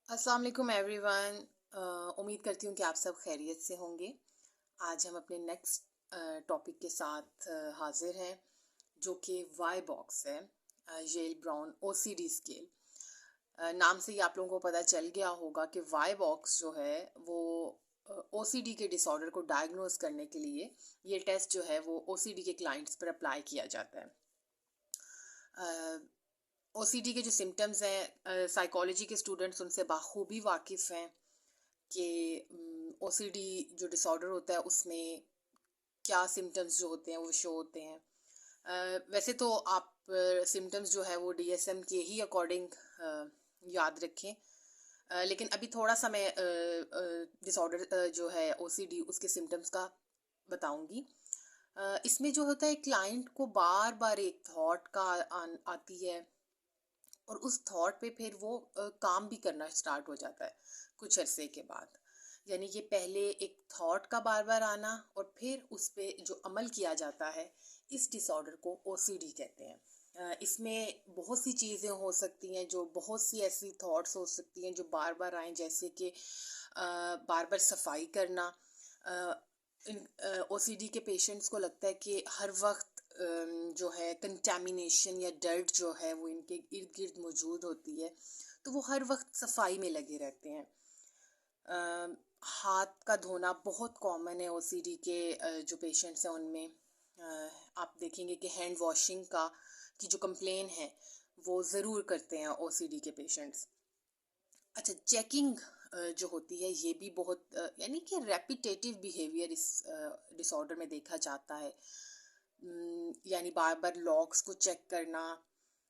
अस्सलाम वालेकुम एवरीवन। उम्मीद करती हूँ कि आप सब खैरियत से होंगे। आज हम अपने नेक्स्ट टॉपिक के साथ हाजिर हैं, जो कि वाई बॉक्स है, येल ब्राउन ओसीडी स्केल। नाम से ही आप लोगों को पता चल गया होगा कि वाई बॉक्स जो है वो ओसीडी के डिसऑर्डर को डायग्नोज करने के लिए ये टेस्ट जो है वो ओसीडी के क्लाइंट्स पर अप्लाई किया जाता है। ओसीडी के जो सिम्टम्स हैं, साइकोलॉजी के स्टूडेंट्स उनसे बाखूबी वाकिफ़ हैं कि ओसीडी जो डिसऑर्डर होता है उसमें क्या सिम्टम्स जो होते हैं वो शो होते हैं। वैसे तो आप सिम्टम्स जो है वो डीएसएम के ही अकॉर्डिंग याद रखें। लेकिन अभी थोड़ा सा मैं डिसऑर्डर जो है ओसीडी उसके सिम्टम्स का बताऊंगी। इसमें जो होता है क्लाइंट को बार बार एक थॉट का आती है, और उस थॉट पे फिर वो काम भी करना स्टार्ट हो जाता है कुछ अरसे के बाद। यानी कि पहले एक थॉट का बार बार आना और फिर उस पे जो अमल किया जाता है, इस डिसऑर्डर को ओसीडी कहते हैं। इसमें बहुत सी चीज़ें हो सकती हैं, जो बहुत सी ऐसी थॉट्स हो सकती हैं जो बार बार आएँ, जैसे कि बार बार सफाई करना। ओसीडी के पेशेंट्स को लगता है कि हर वक्त जो है कंटेमिनेशन या डर्ट जो है वो इनके इर्द गिर्द मौजूद होती है, तो वो हर वक्त सफाई में लगे रहते हैं। हाथ का धोना बहुत कॉमन है ओसीडी के जो पेशेंट्स हैं उनमें। आप देखेंगे कि हैंड वॉशिंग का की जो कंप्लेन है वो ज़रूर करते हैं ओसीडी के पेशेंट्स। अच्छा, चेकिंग जो होती है ये भी बहुत यानी कि रेपिटेटिव बिहेवियर इस डिसऑर्डर में देखा जाता है। यानी बार बार लॉक्स को चेक करना,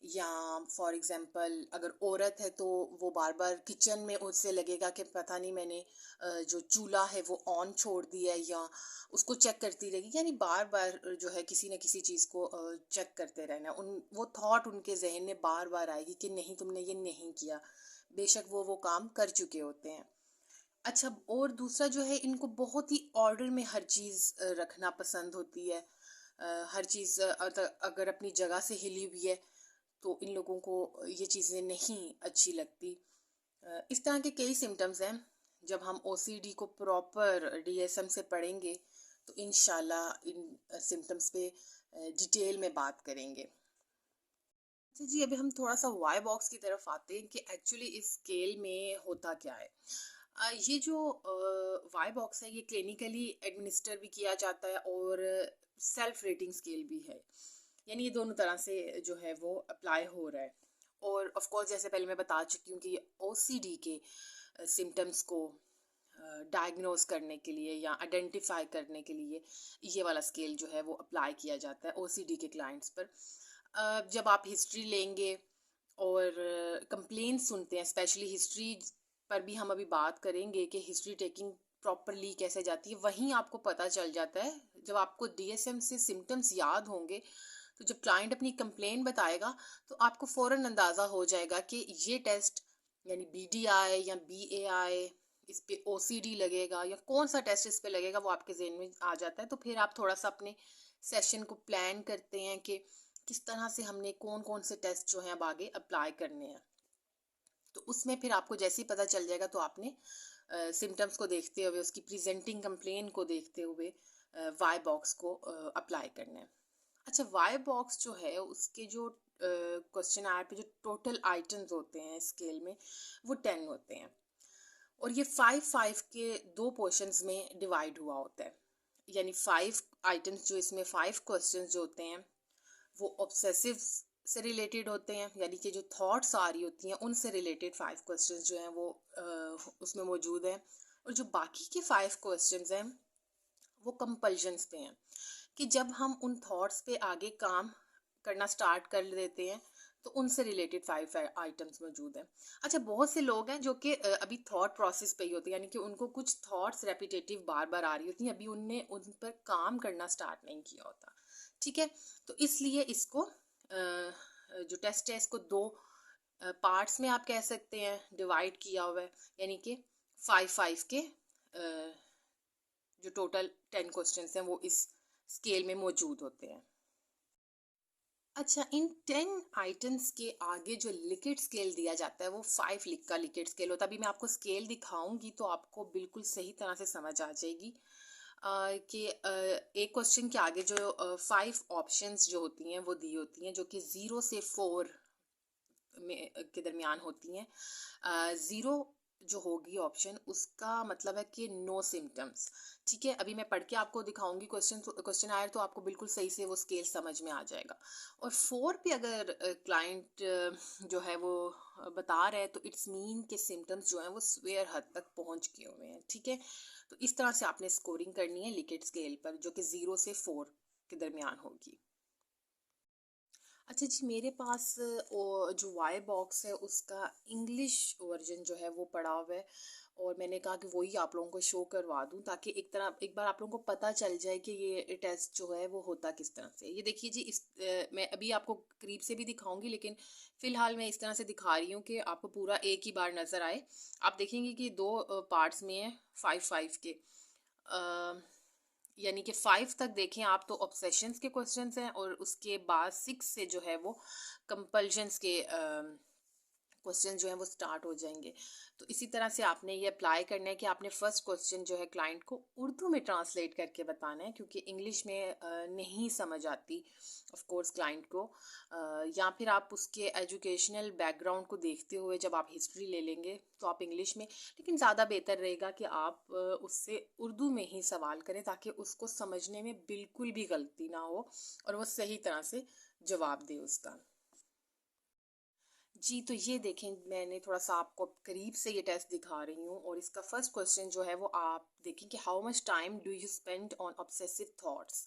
या फॉर एग्जांपल अगर औरत है तो वो बार बार किचन में उससे लगेगा कि पता नहीं मैंने जो चूल्हा है वो ऑन छोड़ दिया है, या उसको चेक करती रहेगी। यानी बार बार जो है किसी न किसी चीज़ को चेक करते रहना, उन वो थॉट उनके जहन में बार बार आएगी कि नहीं तुमने ये नहीं किया, बेशक वो काम कर चुके होते हैं। अच्छा, और दूसरा जो है इनको बहुत ही ऑर्डर में हर चीज़ रखना पसंद होती है। हर चीज़ अगर अपनी जगह से हिली हुई है तो इन लोगों को ये चीज़ें नहीं अच्छी लगती। इस तरह के कई सिम्टम्स हैं। जब हम ओसीडी को प्रॉपर डीएसएम से पढ़ेंगे तो इंशाल्लाह इन सिम्टम्स पे डिटेल में बात करेंगे। अच्छा जी, अभी हम थोड़ा सा वाई बॉक्स की तरफ आते हैं कि एक्चुअली इस स्केल में होता क्या है। ये जो वाई बॉक्स है ये क्लिनिकली एडमिनिस्टर भी किया जाता है और सेल्फ रेटिंग स्केल भी है। यानी ये दोनों तरह से जो है वो अप्लाई हो रहा है। और ऑफ कोर्स जैसे पहले मैं बता चुकी हूँ कि ओसीडी के सिम्टम्स को डायग्नोज करने के लिए या आइडेंटिफाई करने के लिए ये वाला स्केल जो है वो अप्लाई किया जाता है ओसीडी के क्लाइंट्स पर। जब आप हिस्ट्री लेंगे और कंप्लेन सुनते हैं, स्पेशली हिस्ट्री पर भी हम अभी बात करेंगे कि हिस्ट्री टेकिंग प्रॉपरली कैसे जाती है, वहीं आपको पता चल जाता है। जब आपको डीएसएम से सिम्टम्स याद होंगे तो जब क्लाइंट अपनी कंप्लेन बताएगा तो आपको फ़ौरन अंदाज़ा हो जाएगा कि ये टेस्ट यानी बीडीआई या बीएआई, इस पे ओसीडी लगेगा या कौन सा टेस्ट इस पे लगेगा, वो आपके जहन में आ जाता है। तो फिर आप थोड़ा सा अपने सेशन को प्लान करते हैं कि किस तरह से हमने कौन कौन से टेस्ट जो हैं अब आगे अप्लाई करने हैं। तो उसमें फिर आपको जैसे ही पता चल जाएगा तो आपने सिम्टम्स को देखते हुए, उसकी प्रेजेंटिंग कंप्लेन को देखते हुए वाई बॉक्स को अप्लाई करना है। अच्छा, वाई बॉक्स जो है उसके जो क्वेश्चन आयर पे जो टोटल आइटम्स होते हैं स्केल में वो 10 होते हैं, और ये 5 के दो पोर्शंस में डिवाइड हुआ होता है। यानी 5 आइटम्स जो इसमें 5 क्वेश्चंस जो होते हैं वो ऑब्सेसिव से रिलेटेड होते हैं, यानी कि जो थॉट्स आ रही होती हैं उनसे रिलेटेड 5 क्वेश्चंस जो हैं वो उसमें मौजूद हैं। और जो बाकी के 5 क्वेश्चंस हैं वो कंपल्जन्स पे हैं, कि जब हम उन थॉट्स पे आगे काम करना स्टार्ट कर देते हैं तो उनसे रिलेटेड 5 आइटम्स मौजूद हैं। अच्छा, बहुत से लोग हैं जो कि अभी थॉट प्रोसेस पे ही होते हैं, यानी कि उनको कुछ थॉट्स रेपिटेटिव बार बार आ रही होती हैं, अभी उनने उन पर काम करना स्टार्ट नहीं किया होता। ठीक है, तो इसलिए इसको जो टेस्ट है इसको दो पार्ट्स में आप कह सकते हैं डिवाइड किया हुआ है। यानी कि 5 के जो टोटल 10 क्वेश्चंस हैं वो इस स्केल में मौजूद होते हैं। अच्छा, इन 10 आइटम्स के आगे जो लिकेट स्केल दिया जाता है वो 5 लिक का लिकेट स्केल होता है। अभी मैं आपको स्केल दिखाऊंगी तो आपको बिल्कुल सही तरह से समझ आ जाएगी कि एक क्वेश्चन के आगे जो 5 ऑप्शंस जो होती हैं वो दी होती हैं, जो कि 0 से 4 में के दरमियान होती हैं। ज़ीरो जो होगी ऑप्शन, उसका मतलब है कि नो सिम्टम्स। ठीक है, अभी मैं पढ़ के आपको दिखाऊंगी क्वेश्चन, क्वेश्चन आए तो आपको बिल्कुल सही से वो स्केल समझ में आ जाएगा। और 4 पे अगर क्लाइंट जो है वो बता रहा है तो इट्स मीन के सिम्टम्स जो हैं वो स्वेयर हद तक पहुंच गए हुए हैं। ठीक है, तो इस तरह से आपने स्कोरिंग करनी है लिकेट स्केल पर, जो कि 0 से 4 के दरमियान होगी। अच्छा जी, मेरे पास जो वाई बॉक्स है उसका इंग्लिश वर्जन जो है वो पड़ा हुआ है, और मैंने कहा कि वही आप लोगों को शो करवा दूं ताकि एक बार आप लोगों को पता चल जाए कि ये टेस्ट जो है वो होता किस तरह से। ये देखिए जी, मैं अभी आपको करीब से भी दिखाऊंगी, लेकिन फ़िलहाल मैं इस तरह से दिखा रही हूँ कि आपको पूरा एक ही बार नज़र आए। आप देखेंगे कि दो पार्ट्स में है, 5-5 के, यानी कि 5 तक देखें आप तो ऑब्सेशंस के क्वेश्चंस हैं, और उसके बाद 6 से जो है वो कंपल्शंस के क्वेश्चन जो है वो स्टार्ट हो जाएंगे। तो इसी तरह से आपने ये अप्लाई करना है कि आपने फर्स्ट क्वेश्चन जो है क्लाइंट को उर्दू में ट्रांसलेट करके बताना है, क्योंकि इंग्लिश में नहीं समझ आती ऑफ कोर्स क्लाइंट को। या फिर आप उसके एजुकेशनल बैकग्राउंड को देखते हुए जब आप हिस्ट्री ले लेंगे तो आप इंग्लिश में, लेकिन ज़्यादा बेहतर रहेगा कि आप उससे उर्दू में ही सवाल करें ताकि उसको समझने में बिल्कुल भी गलती ना हो और वो सही तरह से जवाब दे उसका। जी, तो ये देखें, मैंने थोड़ा सा आपको करीब से ये टेस्ट दिखा रही हूँ, और इसका फर्स्ट क्वेश्चन जो है वो आप देखें कि how much time do you spend on obsessive thoughts.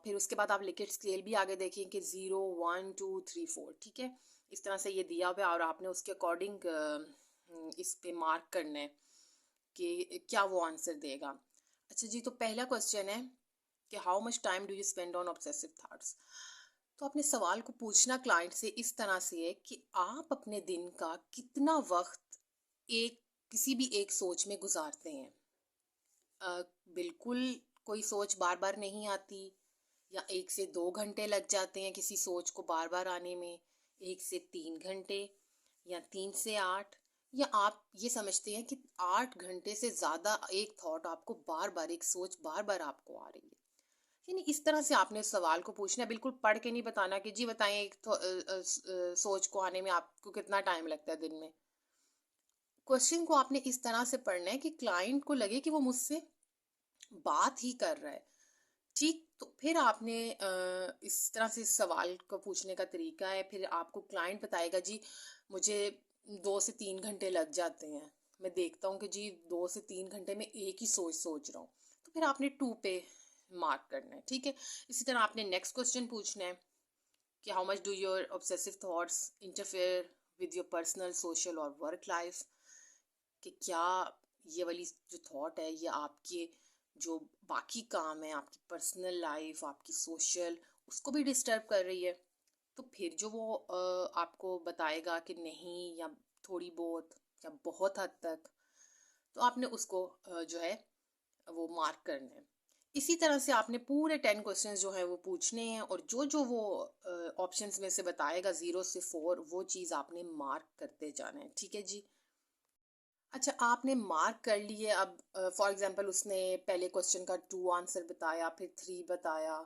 फिर उसके बाद आप लिकेट स्केल भी आगे देखें कि 0, 1, 2, 3, 4। ठीक है, इस तरह से ये दिया हुआ है और आपने उसके अकॉर्डिंग इस पे मार्क करना है कि क्या वो आंसर देगा। अच्छा जी, तो पहला क्वेश्चन है कि how much time do you spend on obsessive thoughts. तो अपने सवाल को पूछना क्लाइंट से इस तरह से है कि आप अपने दिन का कितना वक्त एक किसी भी एक सोच में गुजारते हैं। बिल्कुल कोई सोच बार बार नहीं आती, या 1 से 2 घंटे लग जाते हैं किसी सोच को बार बार आने में, 1 से 3 घंटे, या 3 से 8, या आप ये समझते हैं कि 8 घंटे से ज़्यादा एक थॉट आपको बार बार, एक सोच बार बार आपको आ रही है। यानी इस तरह से आपने सवाल को पूछना है, बिल्कुल पढ़ के नहीं बताना कि जी बताएं एक सोच को आने में आपको कितना टाइम लगता है दिन में। क्वेश्चन को आपने इस तरह से पढ़ना है कि क्लाइंट को लगे कि वो मुझसे बात ही कर रहा है। ठीक, तो फिर आपने इस तरह से इस सवाल को पूछने का तरीका है। फिर आपको क्लाइंट बताएगा जी मुझे 2 से 3 घंटे लग जाते हैं, मैं देखता हूँ कि जी 2 से 3 घंटे में एक ही सोच सोच रहा हूँ, तो फिर आपने 2 पे मार्क करना है। ठीक है, इसी तरह आपने नेक्स्ट क्वेश्चन पूछना है कि how much do your obsessive thoughts interfere with your personal, social और वर्क लाइफ। कि क्या ये वाली जो थॉट है ये आपके जो बाकी काम है, आपकी पर्सनल लाइफ, आपकी सोशल, उसको भी डिस्टर्ब कर रही है। तो फिर जो वो आपको बताएगा कि नहीं, या थोड़ी बहुत, या बहुत हद तक, तो आपने उसको जो है वो मार्क करना है। इसी तरह से आपने पूरे 10 क्वेश्चंस जो है वो पूछने हैं, और जो जो वो ऑप्शंस में से बताएगा 0 से 4, वो चीज़ आपने मार्क करते जाना है। ठीक है जी। अच्छा, आपने मार्क कर लिए। अब फॉर एग्जांपल उसने पहले क्वेश्चन का 2 आंसर बताया, फिर 3 बताया,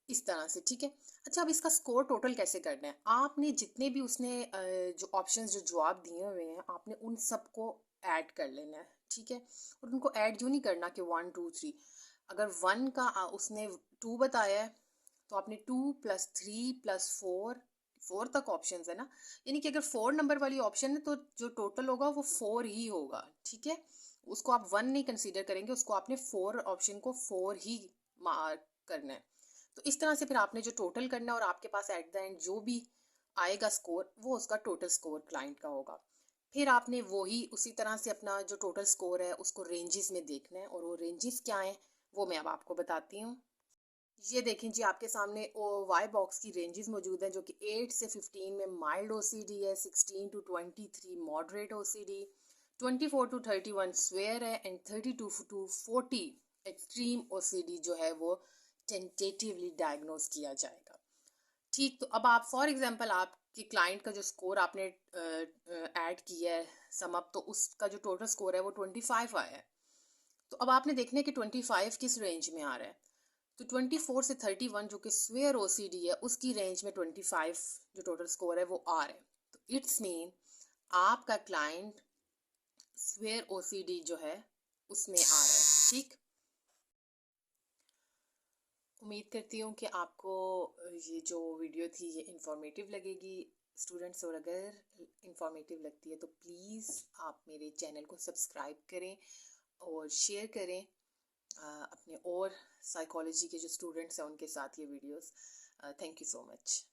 इस तरह से। ठीक है, अच्छा अब इसका स्कोर टोटल कैसे करना है। आपने जितने भी उसने जो ऑप्शंस जो जवाब दिए हुए हैं आपने उन सबको ऐड कर लेना है। ठीक है, और उनको ऐड यूँ नहीं करना कि 1, 2, 3। अगर 1 का उसने 2 बताया है तो आपने 2 + 3 + 4, 4 तक ऑप्शन है ना, यानी कि अगर 4 नंबर वाली ऑप्शन है तो जो टोटल होगा वो 4 ही होगा। ठीक है, उसको आप 1 नहीं कंसीडर करेंगे, उसको आपने 4 ऑप्शन को 4 ही मार्क करना है। तो इस तरह से फिर आपने जो टोटल करना है, और आपके पास एट द एंड जो भी आएगा स्कोर वो उसका टोटल स्कोर क्लाइंट का होगा। फिर आपने वही उसी तरह से अपना जो टोटल स्कोर है उसको रेंजेस में देखना है, और वो रेंजेस क्या हैं वो मैं अब आपको बताती हूँ। ये देखें जी, आपके सामने ओ वाई बॉक्स की रेंजेस मौजूद हैं, जो कि 8 से 15 में माइल्ड ओसीडी है, 16 to 23 moderate OCD, 24 to 31 swear है, एंड 32 to 40 एक्सट्रीम ओसीडी जो है वो टेंटेटिवली डायग्नोज किया जाएगा। ठीक, तो अब आप फॉर एग्जांपल आपके क्लाइंट का जो स्कोर आपने ऐड किया है सम अप, तो उसका जो टोटल स्कोर है वो 25 आया है। तो अब आपने देखना है कि 25 किस रेंज में आ रहा है। तो 24 से 31 जो कि स्वेयर ओसीडी है उसकी रेंज में 25 जो टोटल स्कोर है वो आ रहा है। तो इट्स मीन आपका क्लाइंट स्वेयर ओसीडी जो है उसमें आ रहा है। ठीक, उम्मीद करती हूँ कि आपको ये जो वीडियो थी ये इंफॉर्मेटिव लगेगी स्टूडेंट्स, और अगर इंफॉर्मेटिव लगती है तो प्लीज़ आप मेरे चैनल को सब्सक्राइब करें और शेयर करें अपने और साइकोलॉजी के जो स्टूडेंट्स हैं उनके साथ ये videos. Thank you so much.